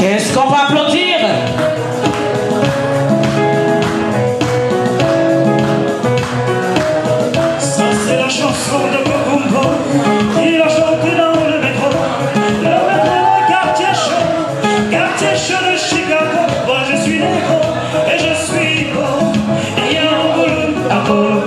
Qu'est-ce qu'on va applaudir? Ça c'est la chanson de Kokumbo, il a chanté dans le métro quartier chaud de Chicago. Moi je suis négro et je suis beau, et y'a un boulot à Polo.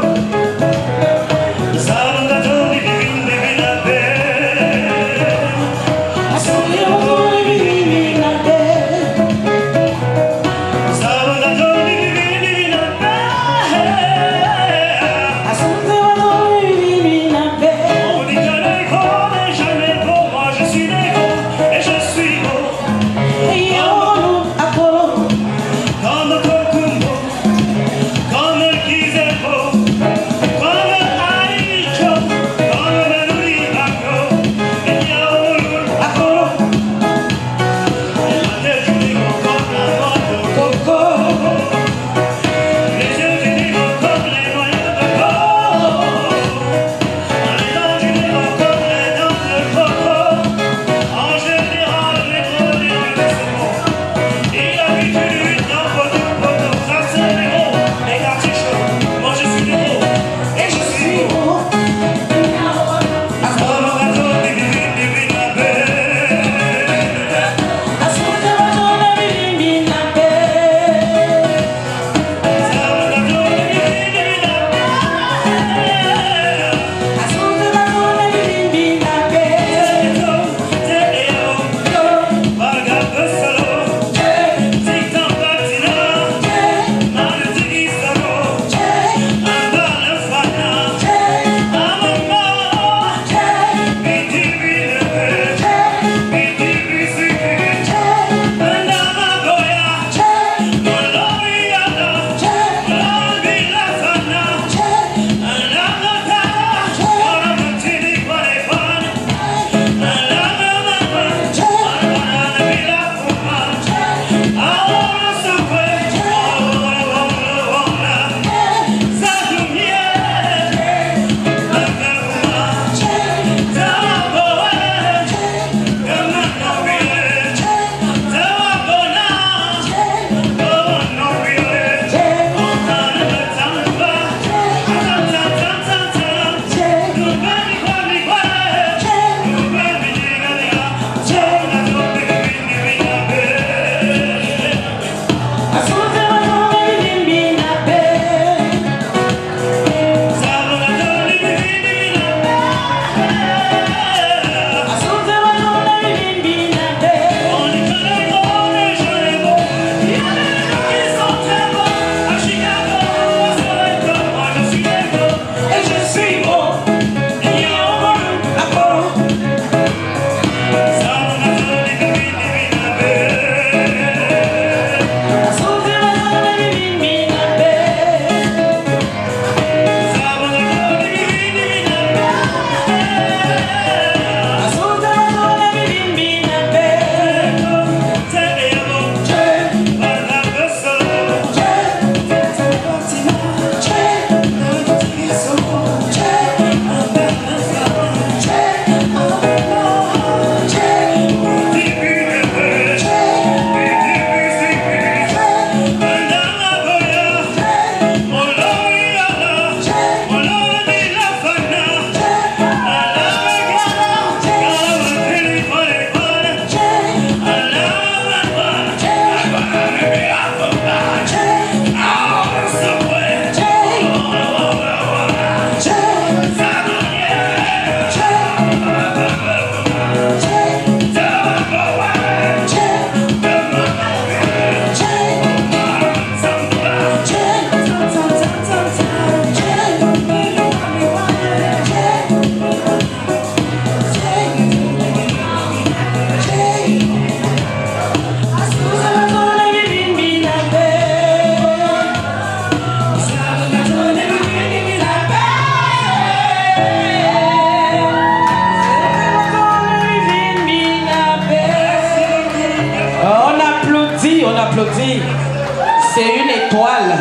C'est une étoile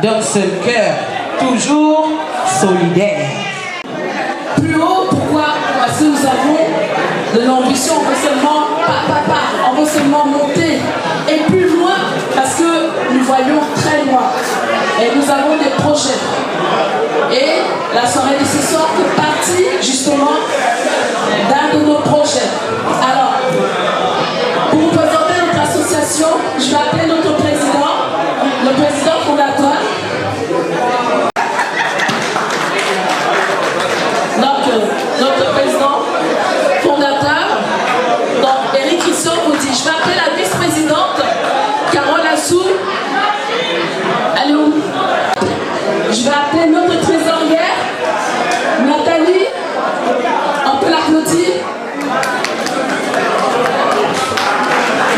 d'un seul cœur, toujours solidaire. Plus haut, pourquoi? Parce que nous avons de l'ambition, on veut seulement pas, on veut avons seulement monté et plus loin parce que nous voyons très loin. Et nous avons des projets. Et la soirée de ce soir fait partie justement d'un de nos projets. Alors, pour vous présenter notre association, je vais appeler notre président, le président fondateur. Donc, notre président fondateur, donc Eric Christian vous dit, je vais appeler la vice-présidente, Carole Assou. Elle est où? Je vais appeler notre trésorière, Nathalie. On peut l'applaudir.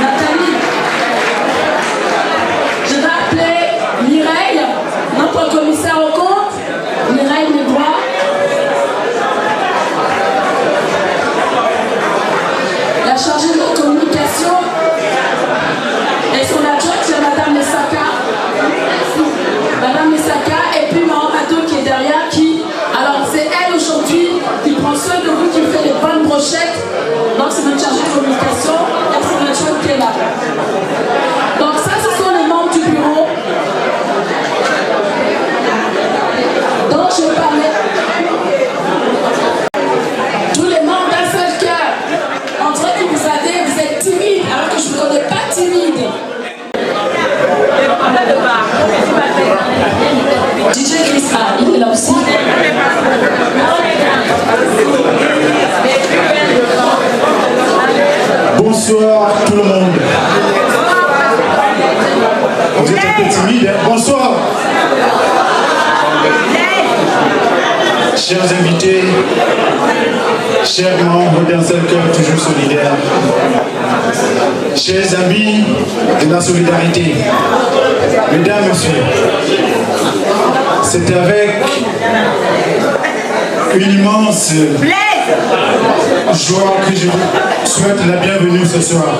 Nathalie. Je vais appeler Mireille, notre commissaire au compte. Mireille Mébois. La chargée de communication et son adjointe, c'est Madame Messaka. Madame Messaka, et puis Maman Mato qui est derrière, alors c'est elle aujourd'hui qui prend soin de vous, qui fait les bonnes brochettes. Donc c'est notre chargée de communication et c'est notre adjointe qui est là. Donc ça, ce sont les membres du bureau. Donc je vais parler. Tous les membres d'un seul cœur. On dirait que vous êtes timide, alors que je ne vous connais pas timide. DJ Chris, il est là aussi. Bonsoir tout le monde. Vous êtes un peu timide, hein? Bonsoir. Chers invités, chers membres d'un seul cœur toujours solidaire, chers amis de la solidarité, mesdames, messieurs, c'est avec une immense joie que je vous souhaite la bienvenue ce soir.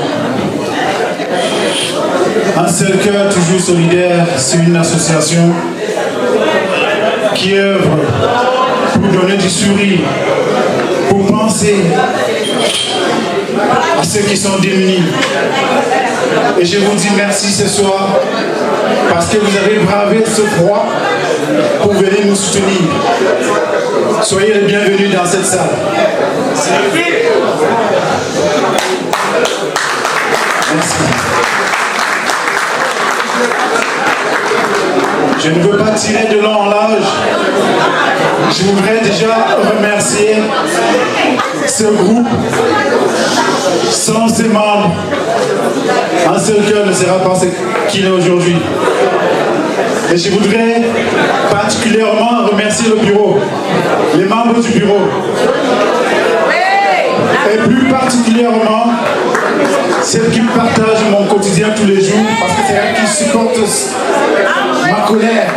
Un seul cœur toujours solidaire, c'est une association qui œuvre pour donner du sourire, pour penser à ceux qui sont démunis. Et je vous dis merci ce soir parce que vous avez bravé ce froid pour venir nous soutenir. Soyez les bienvenus dans cette salle. Merci. Je ne veux pas tirer de long en large. Je voudrais déjà remercier ce groupe. Sans ses membres, un seul cœur ne sera pas ce qu'il est aujourd'hui. Et je voudrais particulièrement remercier le bureau, les membres du bureau. Et plus particulièrement celle qui partage mon quotidien tous les jours, parce que c'est elle qui supporte ma colère,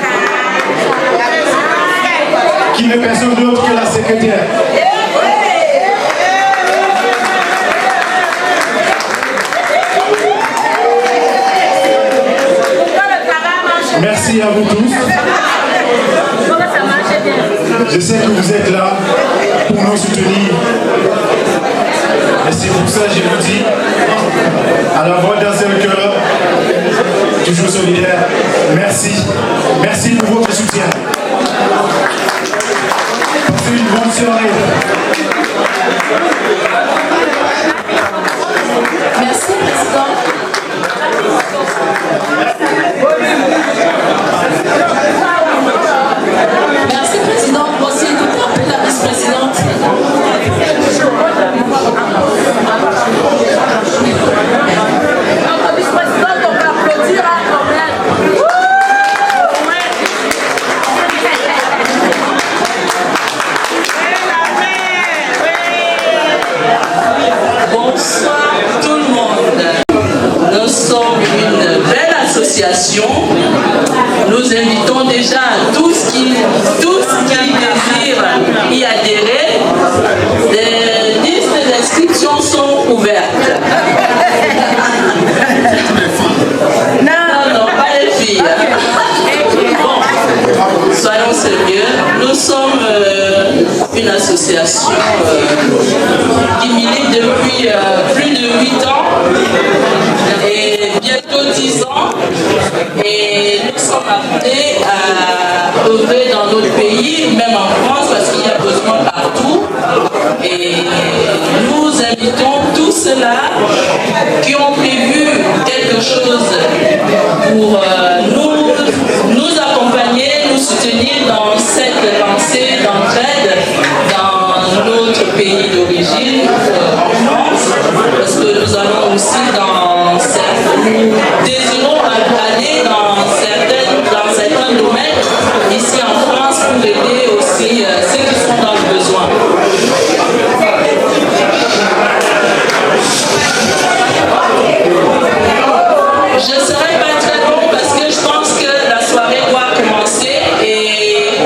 qui n'est personne d'autre que la secrétaire. Merci à vous tous. Je sais que vous êtes là pour nous soutenir. Et c'est pour ça que je vous dis, à la voix d'un seul cœur, toujours solidaire, merci. Merci pour votre soutien. Passez une bonne soirée. Merci, président. Merci, président. Voici la vice-présidente. Notre vice-présidente, on peut applaudir quand même. Bonsoir tout le monde. Nous sommes une belle association. Nous invitons déjà tous qui désirent y adhérer. Les listes d'inscription sont ouvertes. Non, pas les filles. Bon, soyons sérieux. Nous sommes une association qui milite depuis plus de 8 ans et bientôt 10 ans. Et nous sommes appelés à œuvrer dans notre pays, même en France, parce qu'il y a besoin partout. Et nous invitons tous ceux-là qui ont prévu quelque chose pour nous accompagner, nous soutenir dans cette lancée d'entraide dans notre pays d'origine, en France, parce que nous allons aussi nous désirons aller dans certains domaines ici en France pour aider aussi ceux qui sont dans le besoin. Je ne serai pas très long parce que je pense que la soirée doit commencer et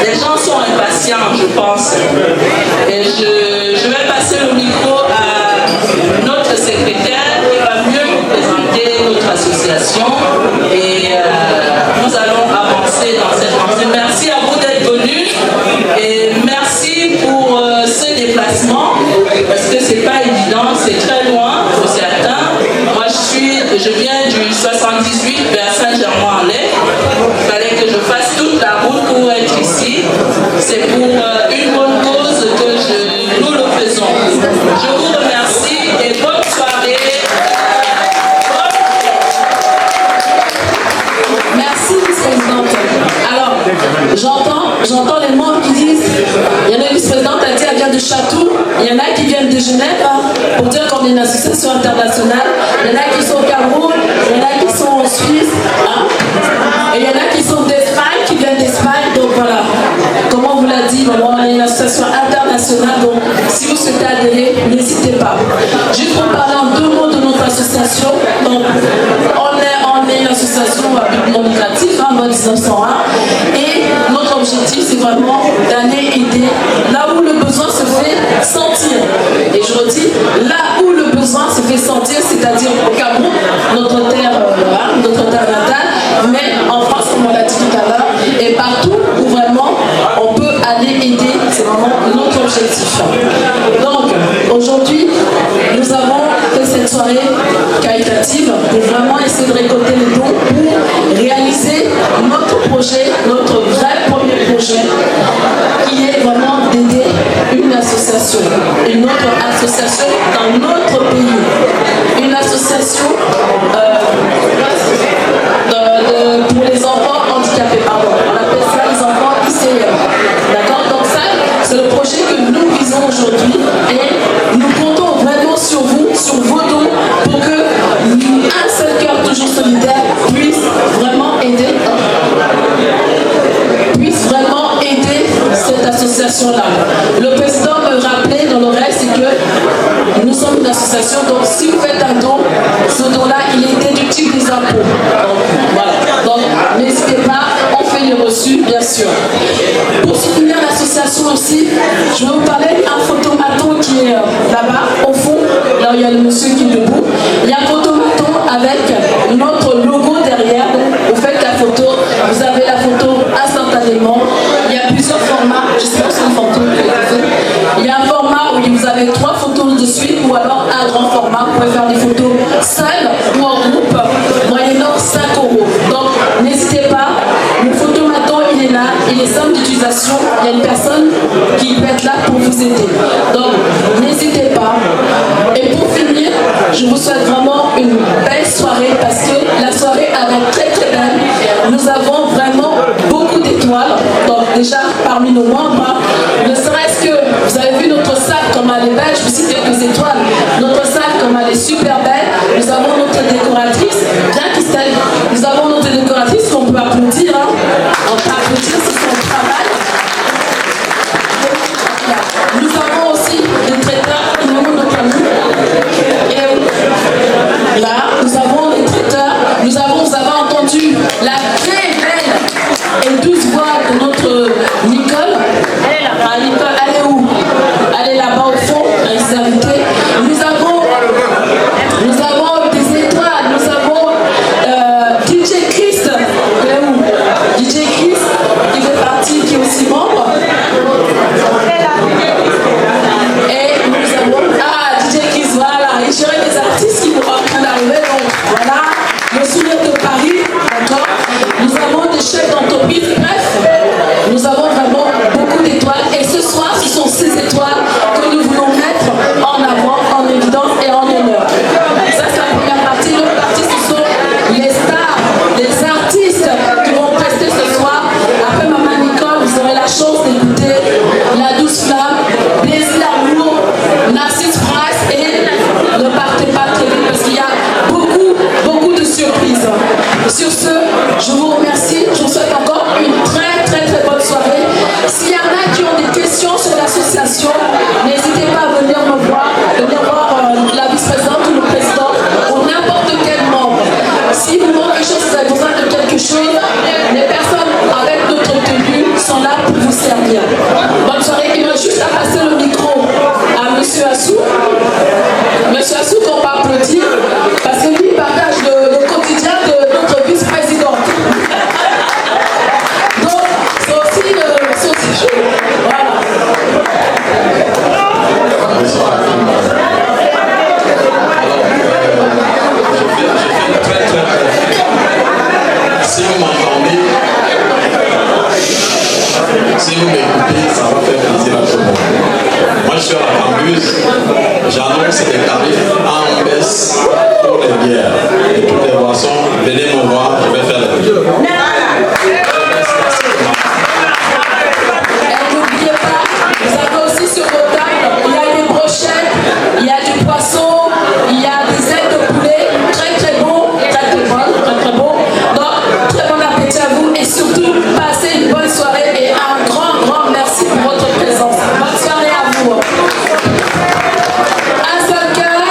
les gens sont impatients, je pense. Et je vais passer le micro à notre secrétaire qui va mieux nous présenter notre association et nous allons avancer dans cette lancée. Merci à vous d'être venus et merci pour ce déplacement parce que c'est pas évident, c'est très loin pour certains. Moi je viens du 78 vers Saint-Germain-en-Laye. Il fallait que je fasse toute la route pour être ici. C'est pour une bonne cause que nous le faisons. Je vous remercie et bonne soirée. Merci, vice-présidente. Alors, j'entends les membres qui disent, il y en a une vice-présidente, elle dit, elle vient de Château, il y en a qui viennent de Genève, pour dire qu'on est une association internationale, il y en a qui sont au Cameroun, il y en a qui sont en Suisse, et il y en a qui sont d'Espagne, qui viennent d'Espagne, donc voilà. Comme on vous l'a dit, on est une association internationale, donc si vous souhaitez adhérer, n'hésitez pas. Juste pour parler en 2 mots de notre association, donc on est une association à but non lucratif, loi 1901, et notre objectif c'est vraiment d'aller aider là où le besoin se fait sentir. Et je redis, là où le besoin se fait sentir, c'est-à-dire au Cameroun, notre terre natale, mais en France, comme on l'a dit tout à l'heure, et partout où vraiment on peut aller aider, c'est vraiment notre objectif. Donc, aujourd'hui, nous avons fait cette soirée caritative pour vraiment essayer de récolter les dons pour réaliser notre projet, notre vrai premier projet, qui est vraiment d'aider une association dans notre pays, une association pour les enfants handicapés, pardon. On appelle ça les enfants ICM. D'accord? Donc ça, c'est le projet que nous visons aujourd'hui et nous comptons vraiment sur vous, sur vos dons, pour que un seul cœur toujours solidaire puisse vraiment aider cette association-là. Le président me rappelait dans l'oreille, c'est que nous sommes une association, donc si vous faites un don, ce don-là, il est déductible des impôts. Donc, voilà. Donc, n'hésitez pas, on fait les reçus, bien sûr. Pour soutenir l'association aussi, je vais vous parler d'un photomaton qui est là-bas, au fond, là où il y a le monsieur qui est debout. Il y a un photomaton avec notre logo derrière. Vous faites la photo, vous avez la photo instantanément. Il y a plusieurs formats, je sais pas si c'est une photo que vous faites. Il y a un format où vous avez 3 photos de suite ou alors un grand format. Vous pouvez faire des photos seules ou en groupe, moyennant 5 €. Donc n'hésitez pas, le photomaton il est là, il est simple d'utilisation, il y a une personne qui peut être là pour vous aider. Donc n'hésitez pas. Et pour finir, je vous souhaite vraiment une belle soirée parce que la soirée va être très très belle. Nous avons vraiment beaucoup d'étoiles. Donc déjà parmi nos membres, ne serait-ce que vous avez vu notre salle comme elle est belle, je vous cite quelques étoiles. Notre salle comme elle est super belle. Nous avons notre décoratrice, bien Christelle. Nous avons notre décoratrice qu'on peut applaudir. On peut applaudir, c'est son travail. Nous avons aussi des traiteurs qui nous notre ami. Et là, nous avons les traiteurs. Vous avez entendu la très belle et douce voix de notre Nicole. Elle est là. Nicole, elle est où? Elle est là-bas au fond, les invités. Nous avons des étoiles. Nous avons DJ Chris. Elle est où? DJ Chris qui fait partie, qui est aussi membre. Et nous avons DJ Chris, voilà. Il gérait des bien. Bonne soirée. Il m'a juste à passer le micro à Monsieur Assou. Monsieur Assou, qu'on va applaudir parce que lui, il partage le quotidien de notre vice-présidente. Donc, c'est aussi chaud. Voilà. Je fais très bref. Si vous m'entendez, si vous m'écoutez, ça va faire plaisir à tout le monde. Moi, je suis à la Cambuse, j'annonce des tarifs en baisse pour les bières et toutes les boissons. Venez me voir, je vais faire la vie. Et n'oubliez pas, vous avez aussi sur vos tables, il y a des brochettes, il y a du poisson, il y a des ailes de poulet, très bon, très bon. Donc, très bon appétit à vous et surtout, passez une bonne soirée et un grand merci pour votre présence. Bonne soirée à vous. Un seul cœur.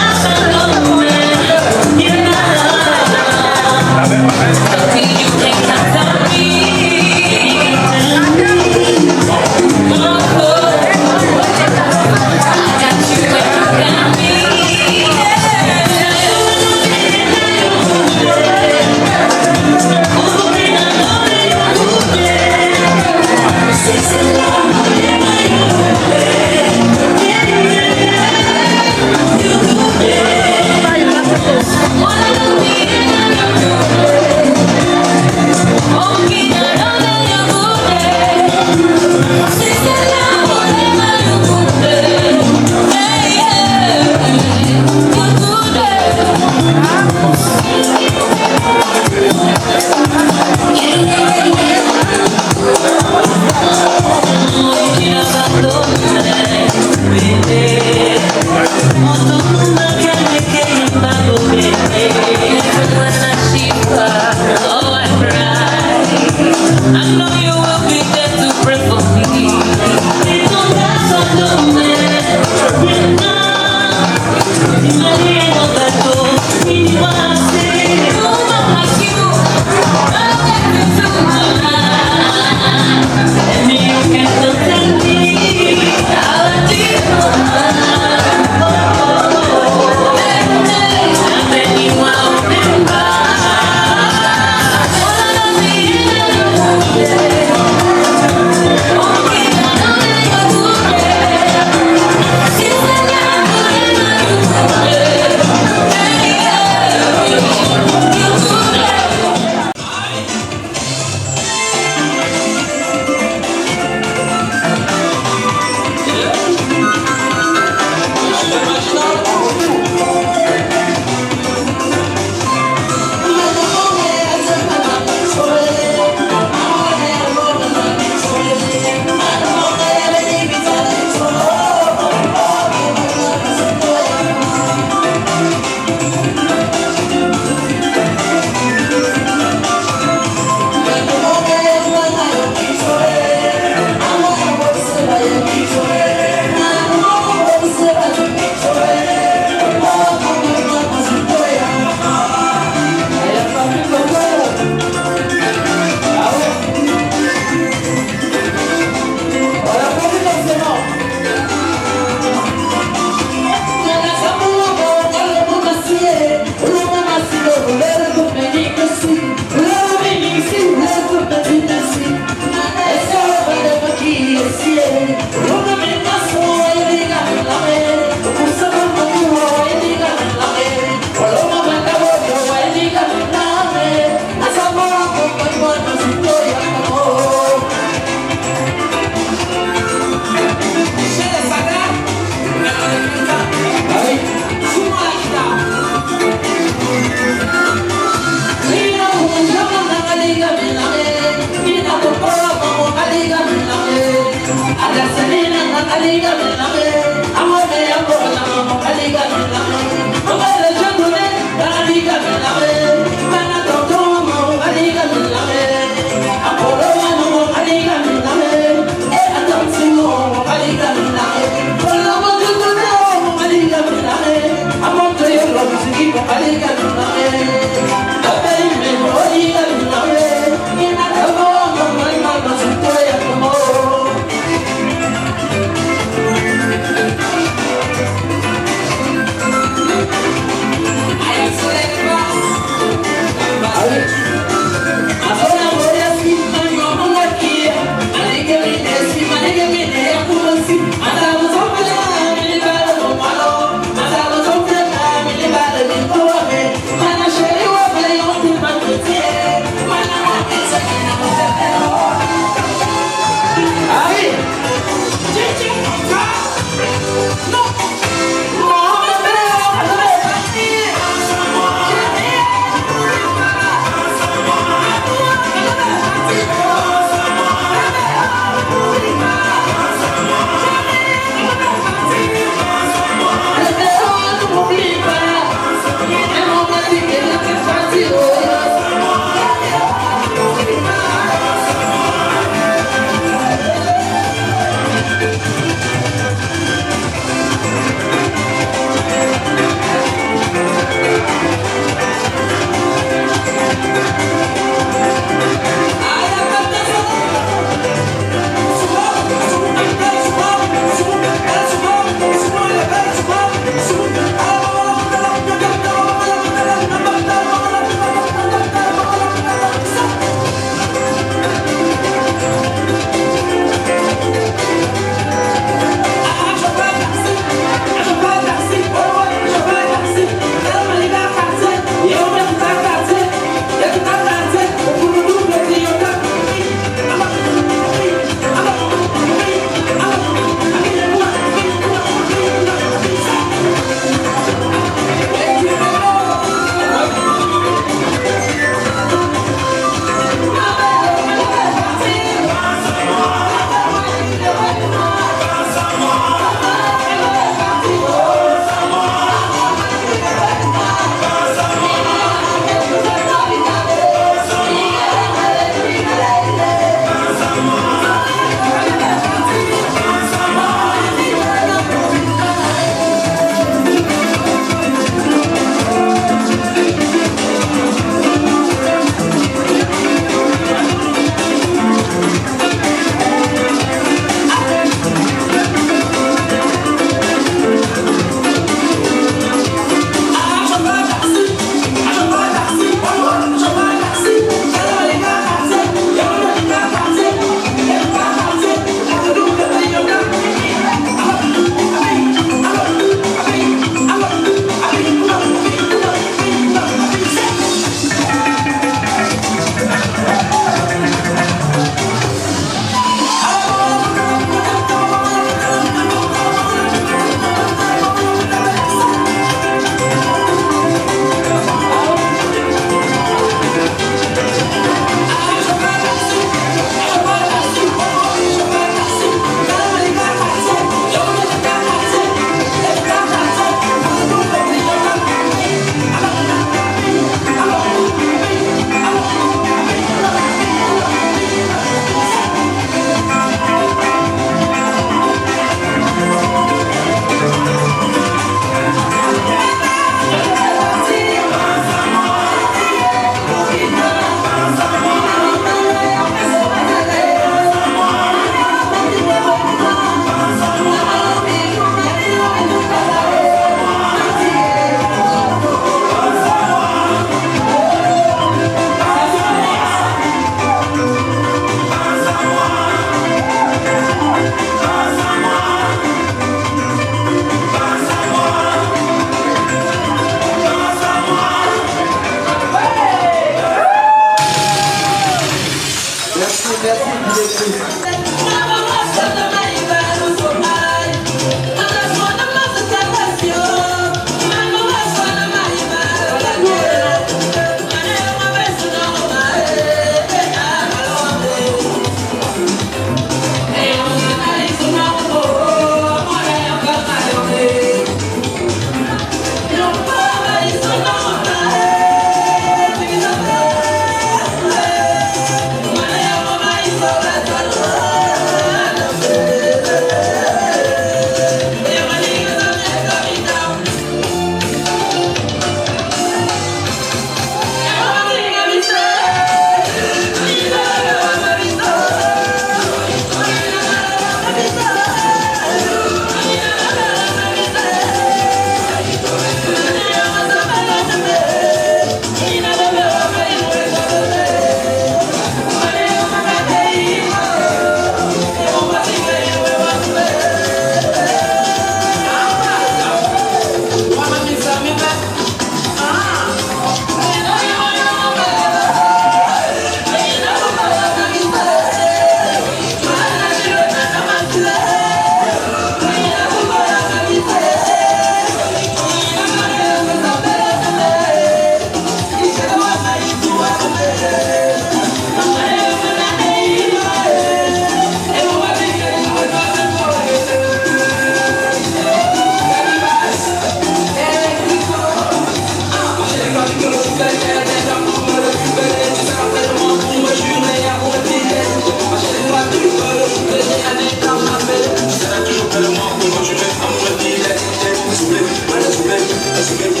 Calculer,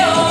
oh,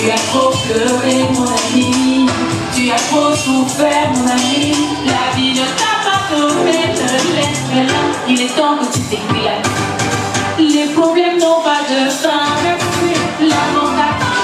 Tu as trop pleuré mon ami, tu as trop souffert mon ami. La vie ne t'a pas donné de l'être là. Il est temps que tu t'éclates. Les problèmes n'ont pas de fin. L'amour t'attend.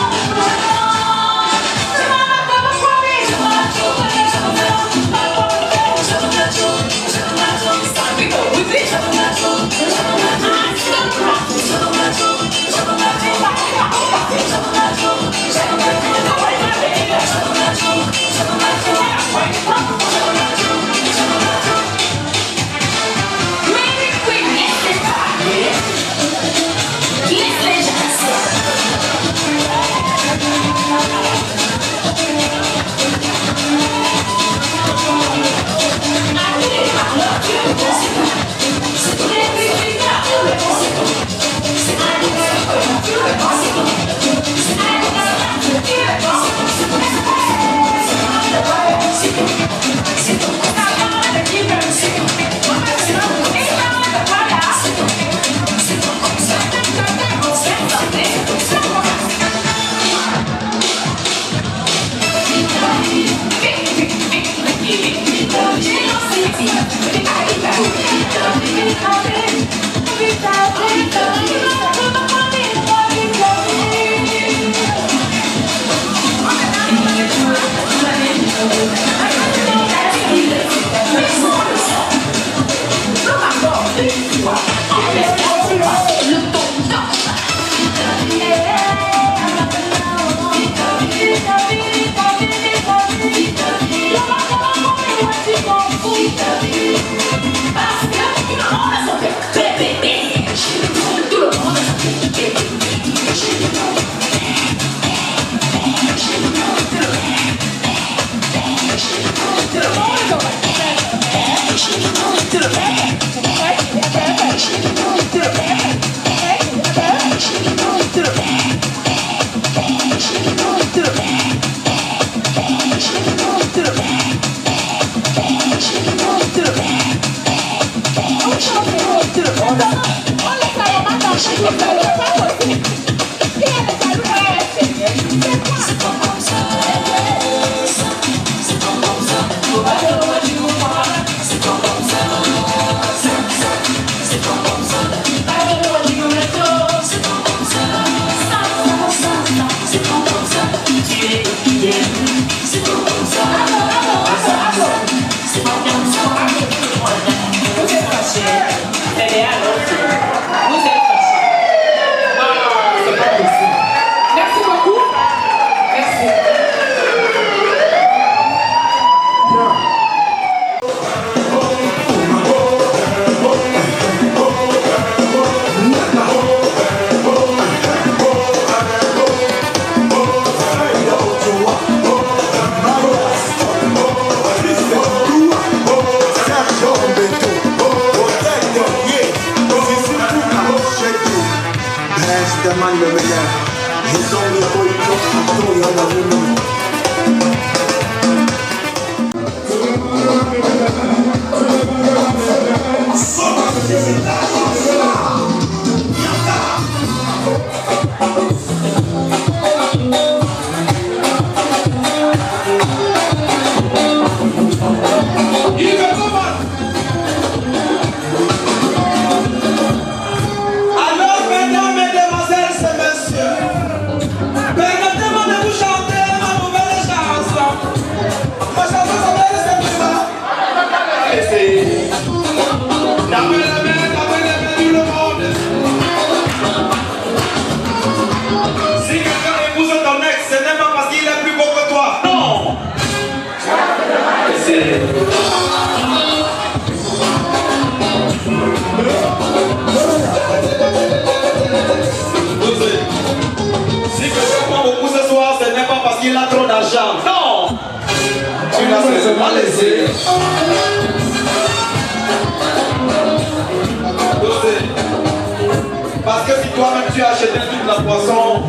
Parce que si toi-même tu as acheté toute la poisson,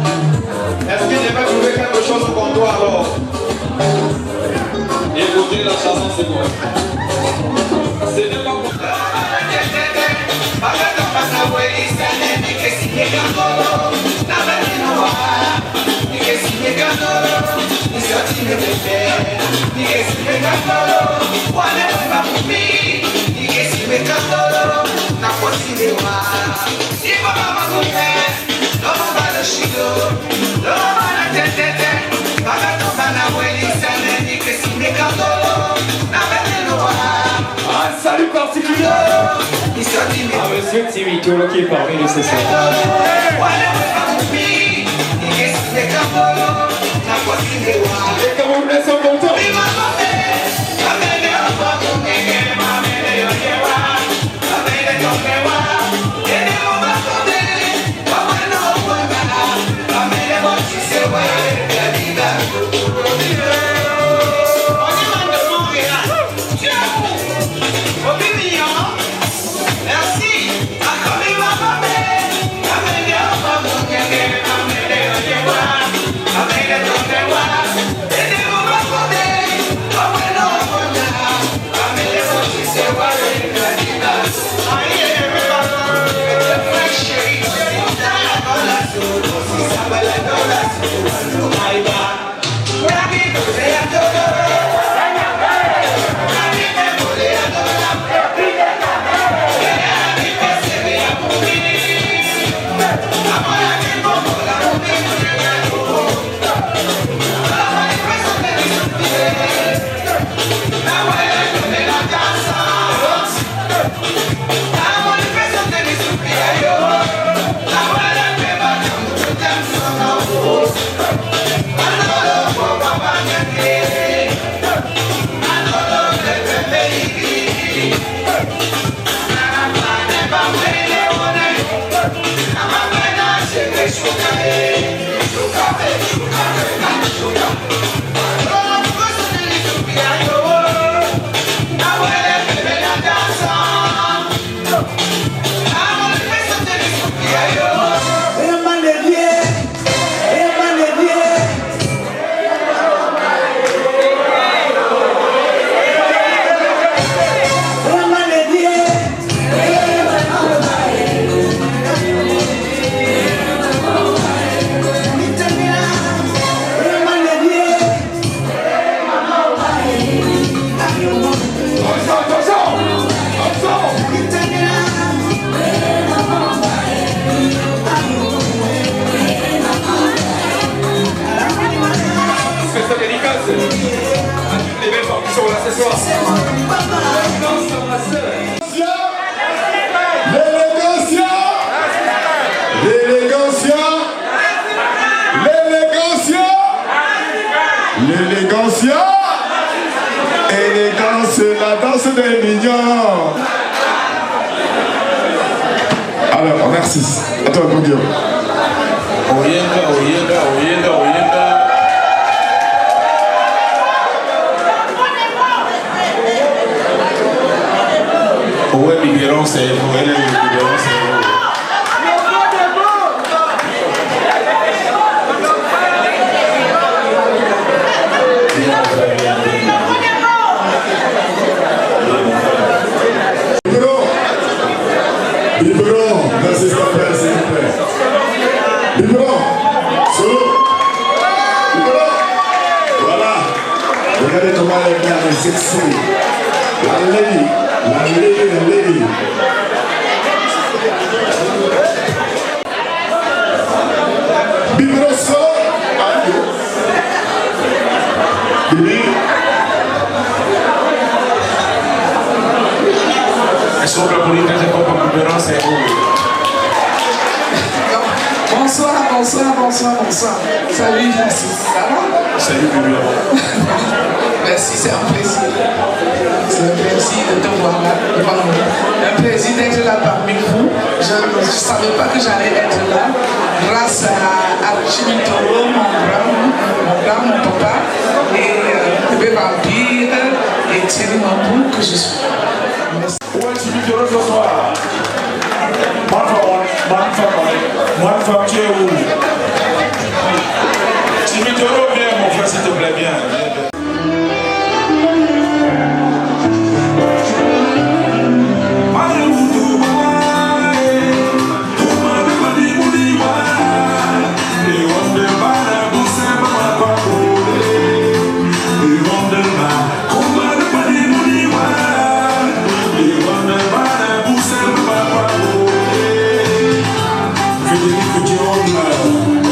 est-ce qu'il devait trouver quelque chose au comptoir alors? Écoutez la chanson, c'est quoi? Ce n'est pas pour ça. suite, c'est Mitolo qui est parmi nous ce soir. Et comme on laisse en bon temps. Élégance, la danse des mignons. Alors, merci. Attends, mon Dieu. Oyenda, oyenda, oyenda, oyenda. Owe biberon c'est vous, elle est biberon c'est vous. Biberon, merci s'il vous plaît, s'il vous plaît. Biberon, solo. Biberon. Voilà. Regardez comment elle est bien, elle est sexy. La lady, la lady, la lady. Biberon solo. Bibi. Sopra pulita de copa biberon c'est vous. Bonsoir, bonsoir, bonsoir, bonsoir. Salut, merci. Ça va? Salut biberon. Merci, c'est un plaisir. C'est un plaisir de te voir là, devant nous. Un plaisir d'être là parmi vous. Je ne savais pas que j'allais être là. Grâce à Chimitoro, mon grand, mon papa, et Bébé Vampire, et Thierry Mambou, que je suis. Merci. Ouais, Chimitoro ce soir. Moi, femme, tu es où? Chimitoro, viens, mon frère, s'il te plaît, viens. Federico Giorna.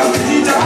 Apelita,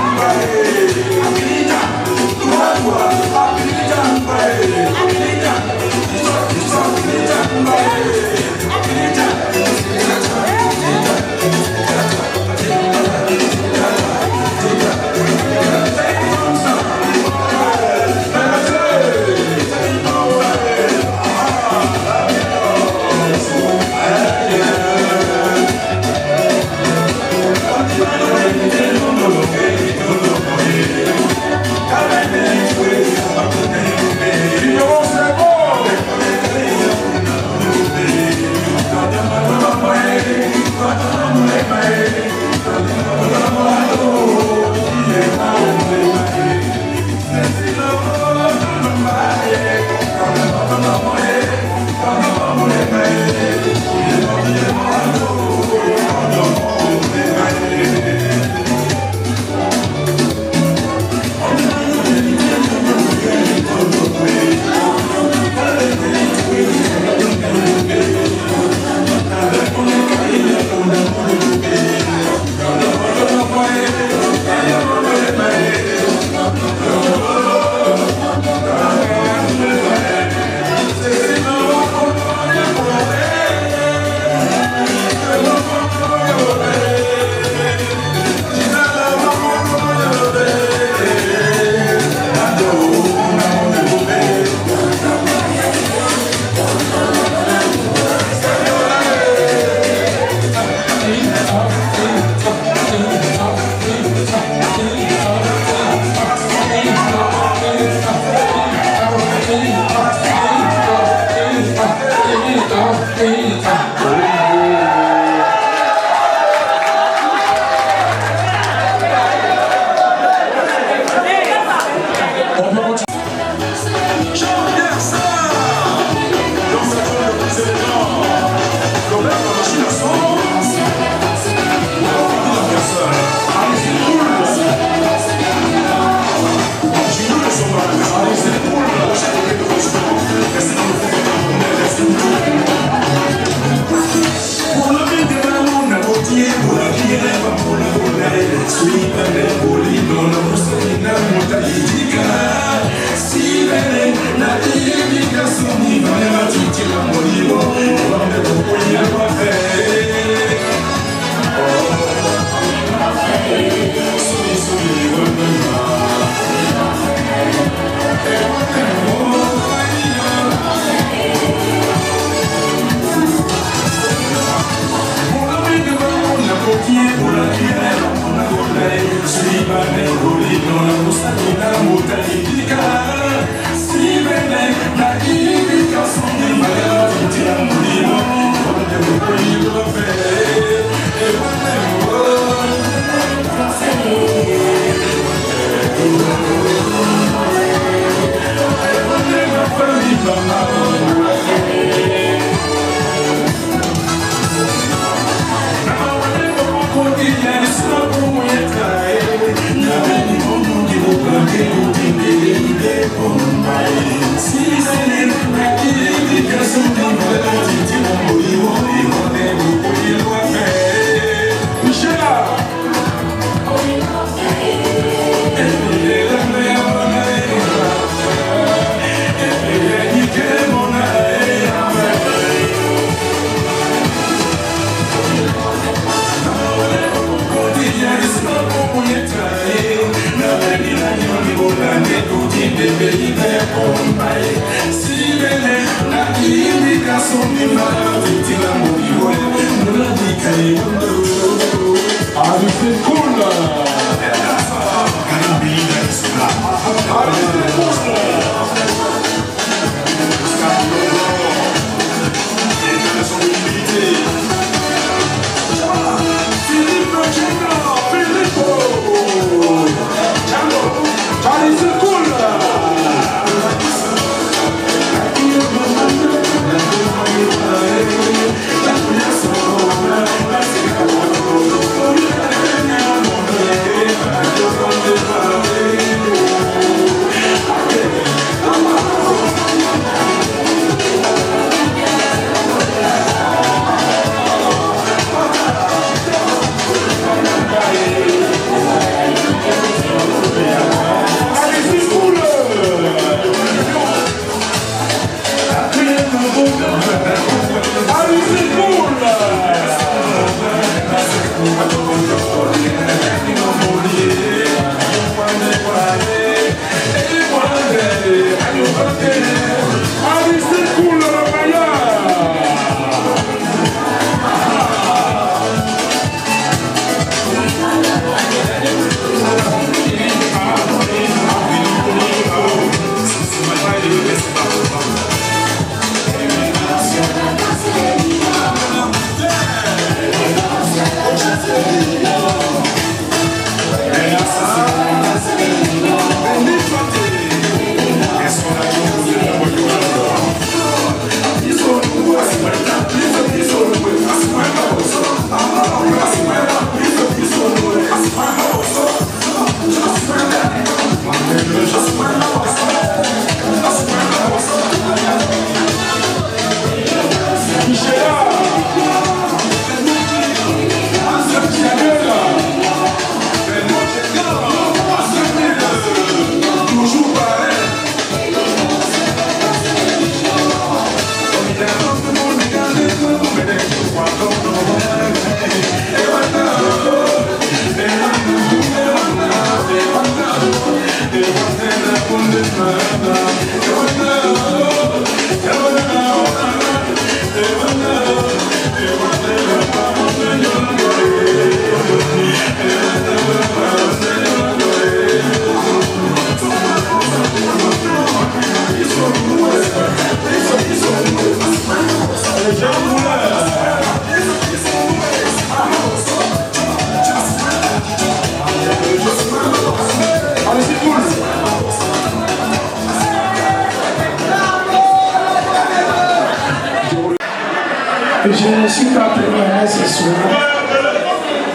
Je ne suis pas programmé ce soir.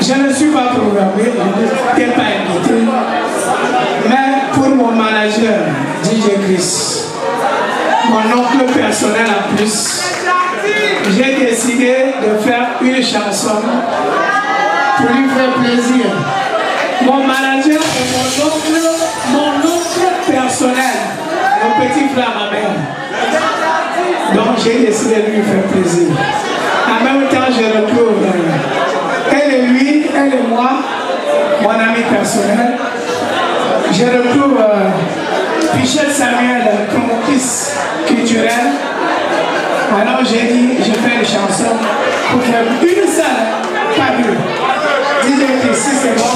Je ne suis pas programmé, je n'étais pas invité. Mais pour mon manager, DJ Chris, mon oncle personnel en plus, j'ai décidé de faire une chanson pour lui faire plaisir. Mon manager est mon oncle personnel, mon petit frère, ma mère. Donc j'ai décidé de lui faire plaisir. En même temps, je retrouve elle et lui, elle et moi, mon ami personnel. Je retrouve Michel Samuel comme fils culturel. Alors j'ai dit, je fais une chanson pour faire une seule, pas deux. DJ Chris, si c'est bon,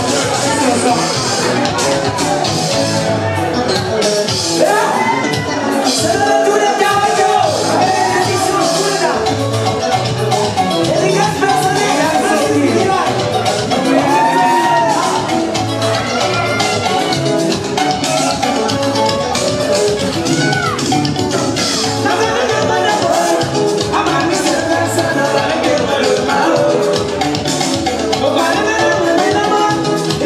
c'est bon.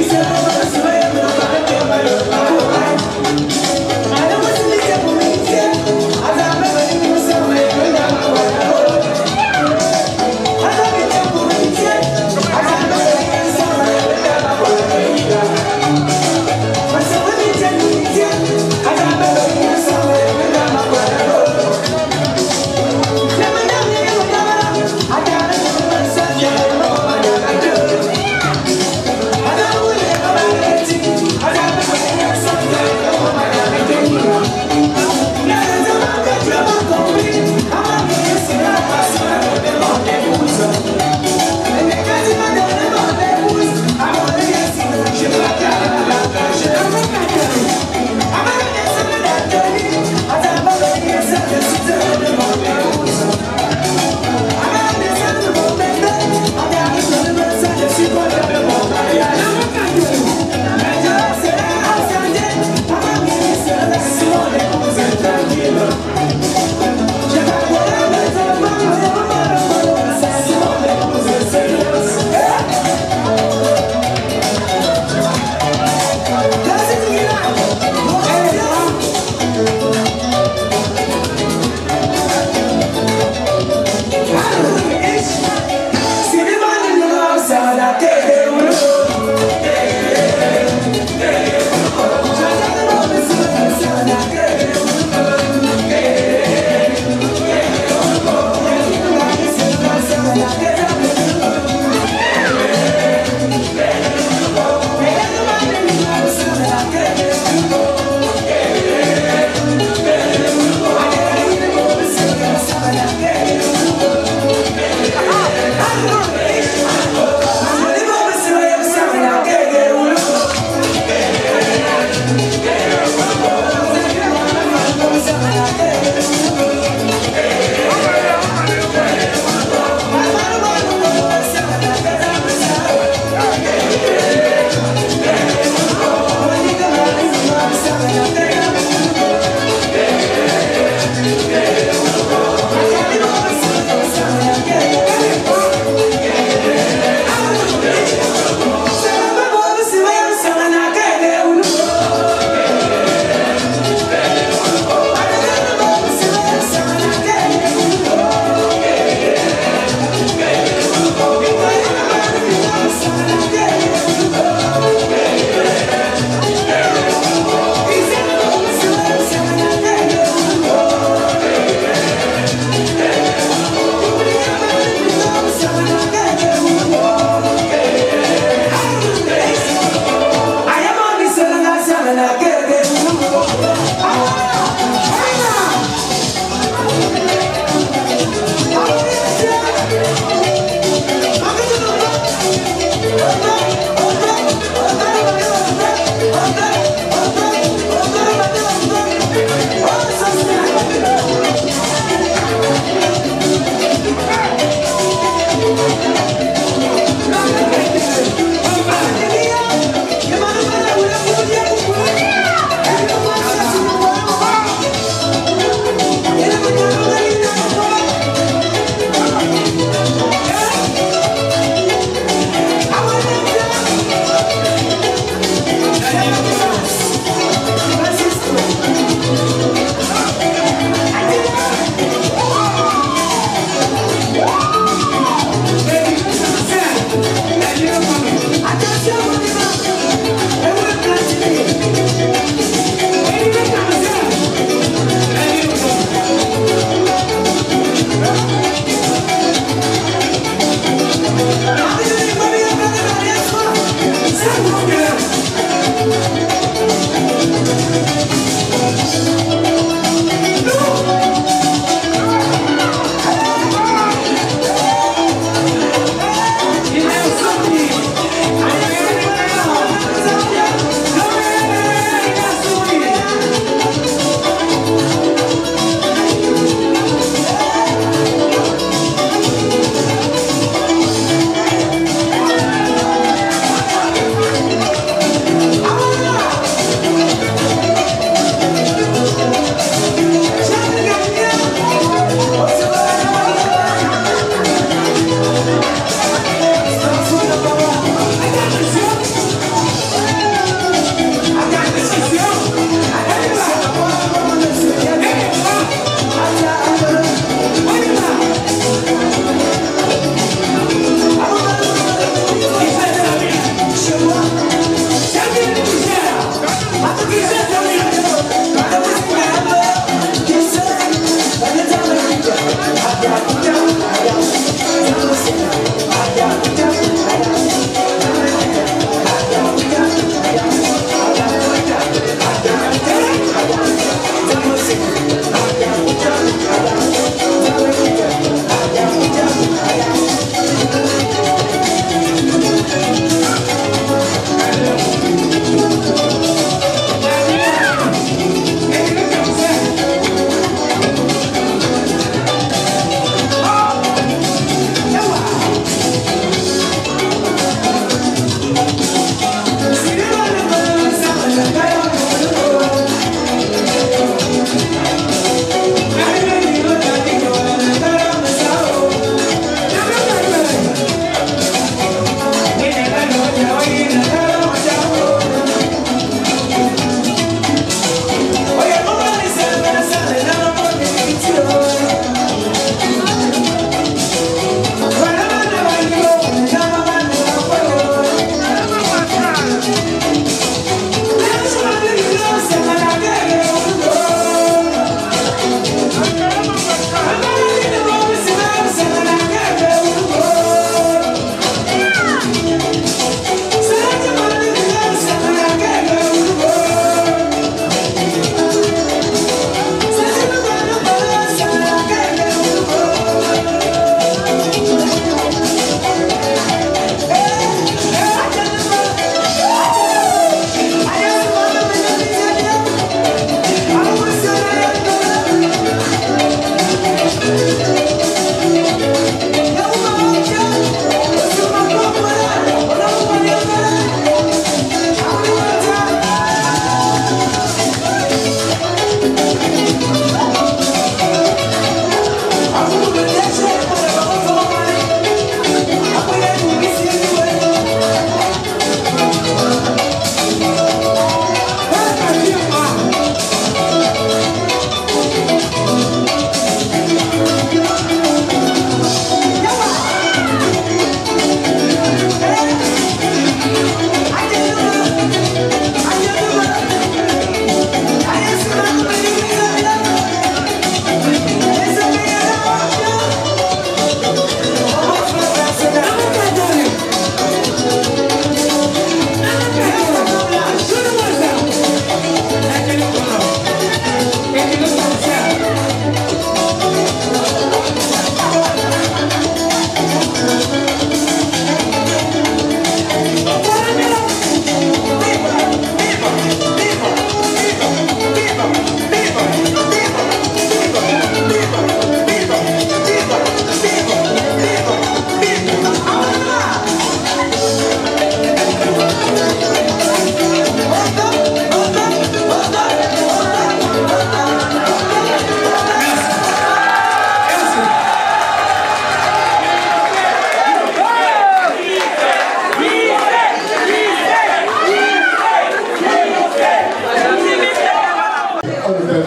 It's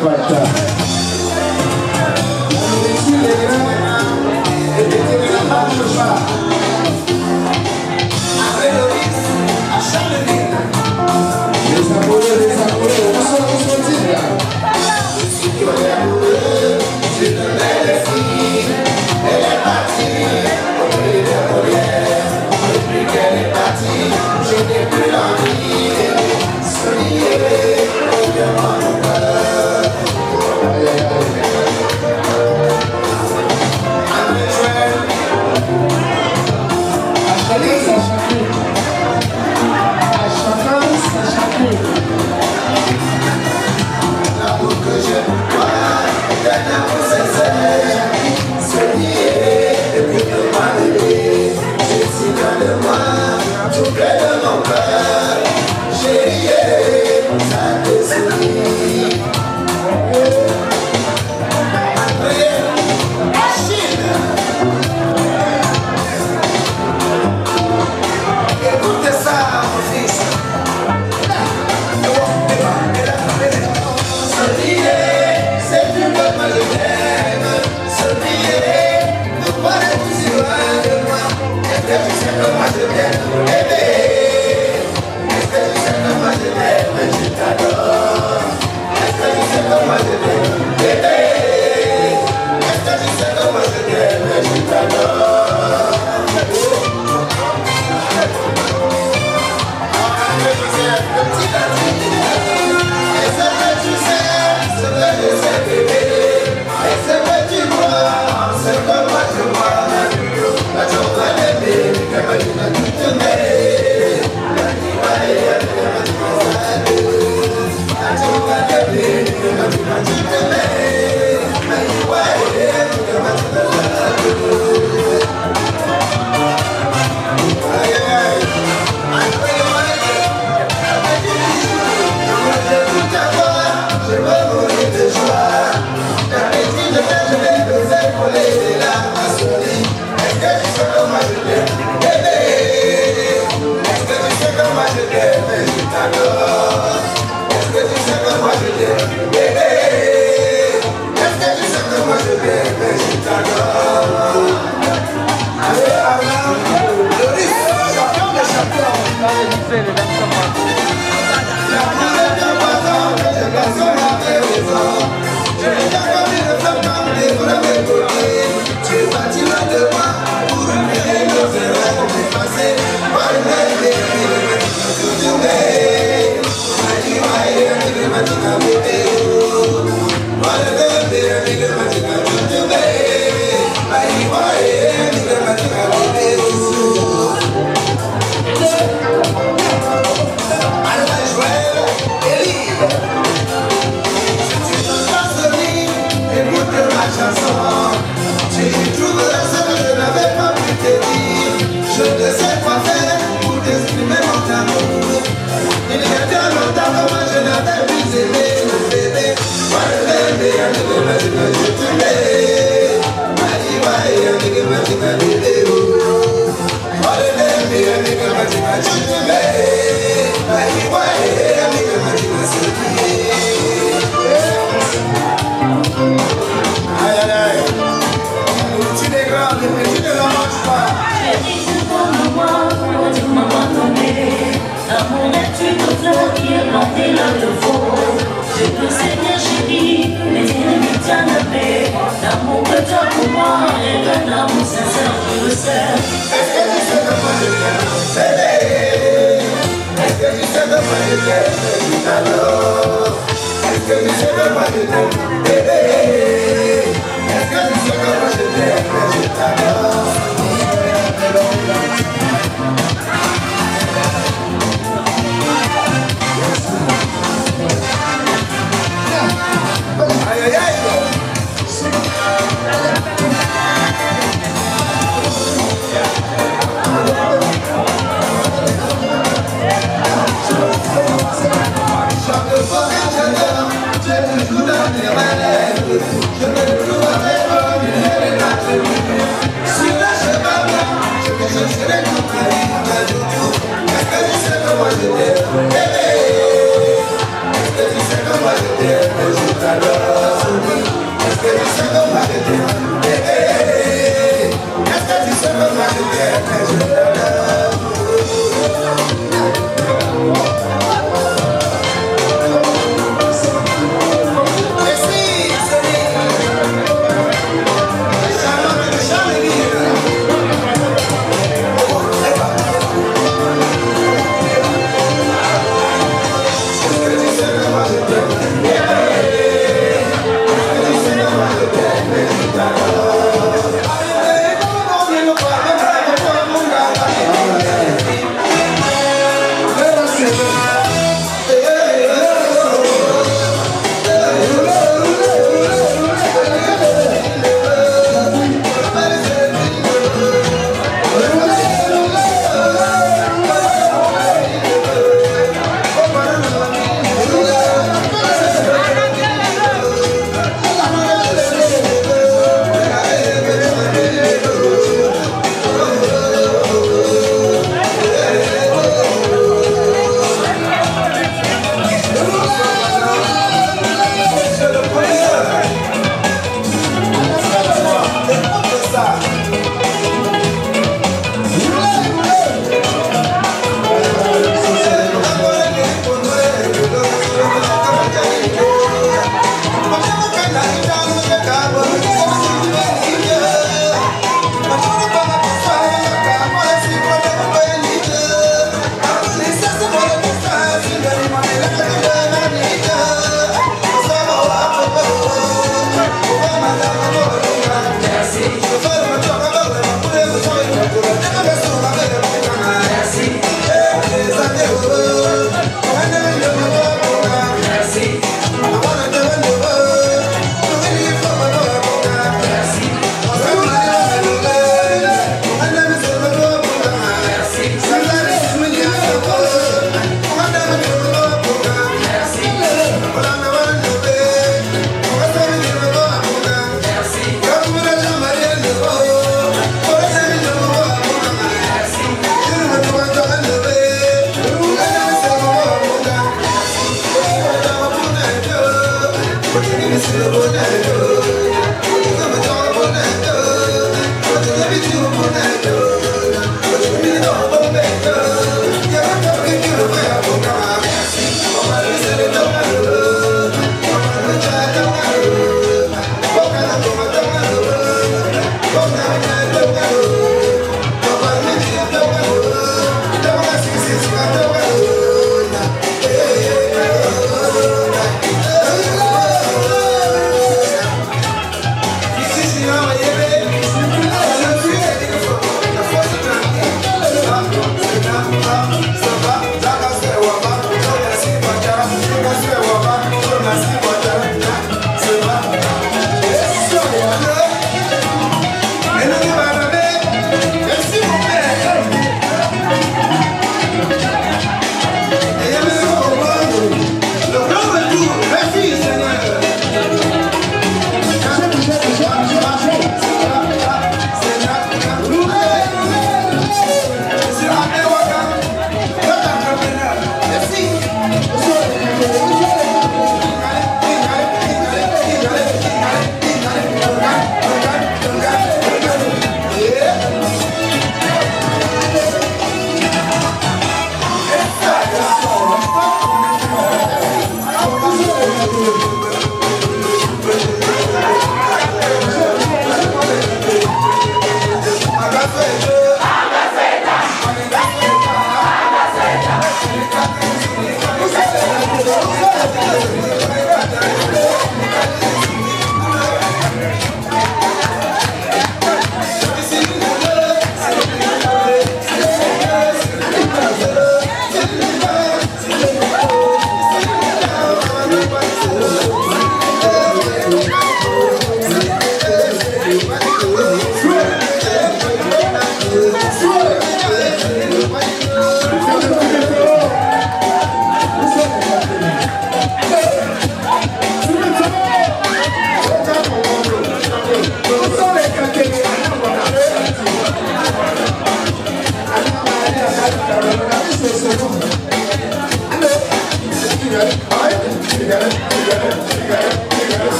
pata. Est-ce que tu sais comment je t'aime,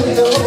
Thank you.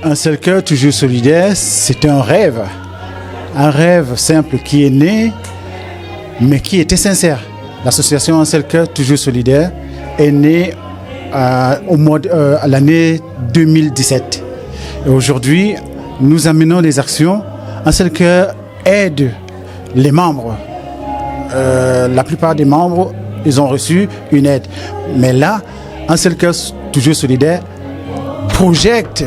Un seul cœur, toujours solidaire, c'est un rêve simple qui est né, mais qui était sincère. L'association Un seul cœur, toujours solidaire, est née à l'année 2017. Et aujourd'hui, nous amenons des actions. Un seul cœur aide les membres. La plupart des membres, ils ont reçu une aide. Mais là, Un seul cœur, toujours solidaire, projette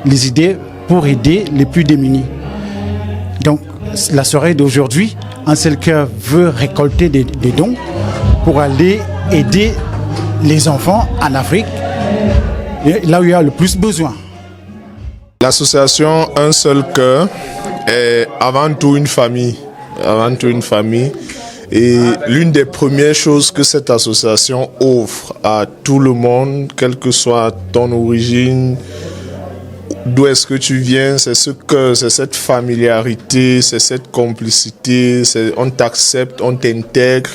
les idées pour aider les plus démunis. Donc, la soirée d'aujourd'hui, Un seul cœur veut récolter des dons pour aller aider les enfants en Afrique, là où il y a le plus besoin. L'association Un seul cœur est avant tout une famille. Et l'une des premières choses que cette association offre à tout le monde, quelle que soit ton origine, d'où est-ce que tu viens, c'est ce cœur, c'est cette familiarité, c'est cette complicité, on t'accepte, on t'intègre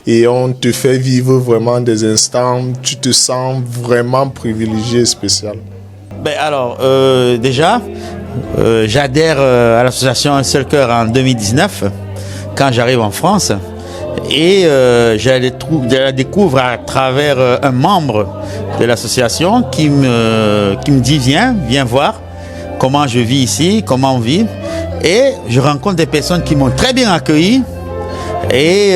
et on te fait vivre vraiment des instants, tu te sens vraiment privilégié et spécial. Ben alors, déjà, j'adhère à l'association Un seul cœur en 2019, quand j'arrive en France. Et je la découvre à travers un membre de l'association qui me dit viens voir comment je vis ici, comment on vit. Et je rencontre des personnes qui m'ont très bien accueilli et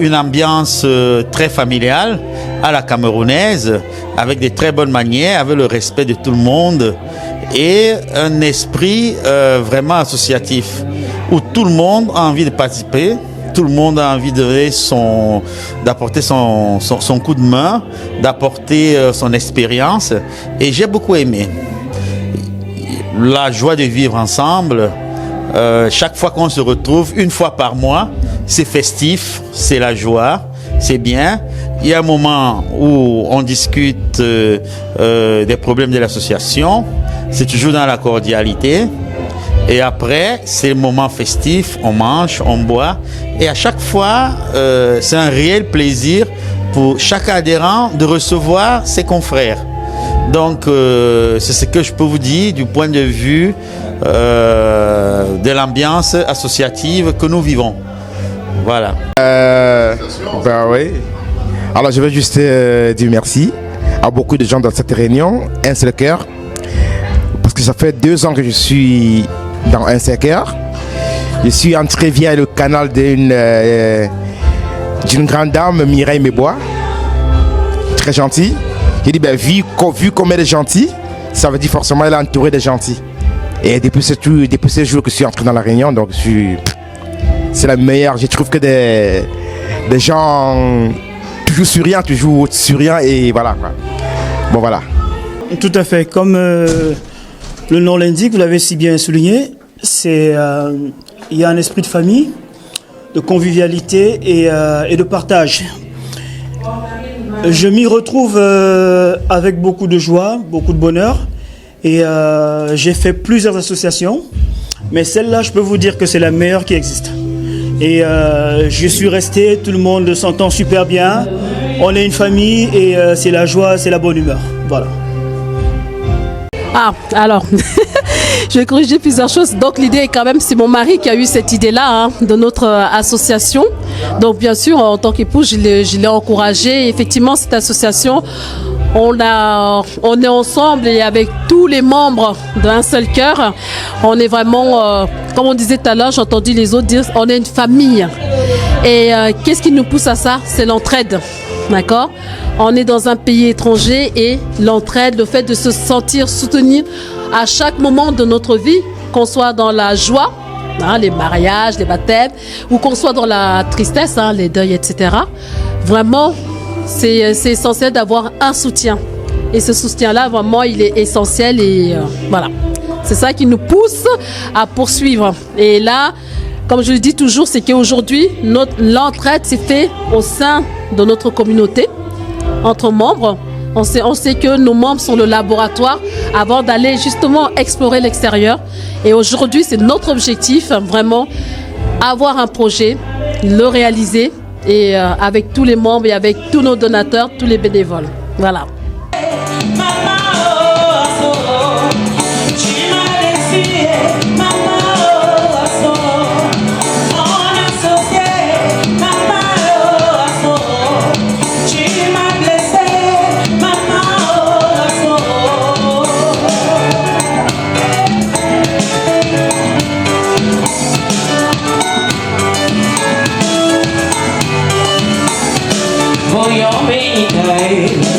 une ambiance très familiale à la camerounaise, avec des très bonnes manières, avec le respect de tout le monde et un esprit vraiment associatif où tout le monde a envie de participer. Tout le monde a envie d'apporter son coup de main, d'apporter son expérience. Et j'ai beaucoup aimé la joie de vivre ensemble. Chaque fois qu'on se retrouve, une fois par mois, c'est festif, c'est la joie, c'est bien. Il y a un moment où on discute des problèmes de l'association. C'est toujours dans la cordialité. Et après, c'est le moment festif, on mange, on boit. Et à chaque fois, c'est un réel plaisir pour chaque adhérent de recevoir ses confrères. Donc, c'est ce que je peux vous dire du point de vue de l'ambiance associative que nous vivons. Voilà. Ben oui. Alors, je veux juste dire merci à beaucoup de gens dans cette réunion, Un seul cœur. Parce que ça fait 2 ans que je suis dans Un seul cœur. Je suis entré via le canal d'une grande dame, Mireille Mebois, très gentille. J'ai dit, ben, vu comme elle est gentille, ça veut dire forcément elle est entourée de gentils. Et depuis ce jour que je suis entré dans la réunion, donc c'est la meilleure. Je trouve que des gens toujours souriants et voilà quoi. Bon voilà. Tout à fait, comme le nom l'indique, vous l'avez si bien souligné, il y a un esprit de famille, de convivialité et de partage. Je m'y retrouve avec beaucoup de joie, beaucoup de bonheur. Et j'ai fait plusieurs associations, mais celle-là, je peux vous dire que c'est la meilleure qui existe. Et je suis resté, tout le monde s'entend super bien. On est une famille et c'est la joie, c'est la bonne humeur. Voilà. Ah, alors, je vais corriger plusieurs choses. Donc l'idée est quand même, c'est mon mari qui a eu cette idée-là de notre association. Donc bien sûr, en tant qu'époux, je l'ai encouragé. Effectivement, cette association, on est ensemble et avec tous les membres d'un seul cœur, on est vraiment, comme on disait tout à l'heure, j'ai entendu les autres dire, on est une famille. Et qu'est-ce qui nous pousse à ça? C'est l'entraide, d'accord? On est dans un pays étranger et l'entraide, le fait de se sentir soutenu à chaque moment de notre vie, qu'on soit dans la joie, hein, les mariages, les baptêmes, ou qu'on soit dans la tristesse, hein, les deuils, etc. Vraiment, c'est essentiel d'avoir un soutien. Et ce soutien-là, vraiment, il est essentiel et voilà. C'est ça qui nous pousse à poursuivre. Et là, comme je le dis toujours, c'est qu'aujourd'hui, l'entraide s'est faite au sein de notre communauté, entre membres. On sait que nos membres sont le laboratoire avant d'aller justement explorer l'extérieur. Et aujourd'hui, c'est notre objectif, vraiment, avoir un projet, le réaliser, et avec tous les membres et avec tous nos donateurs, tous les bénévoles. Voilà. Voyons béni,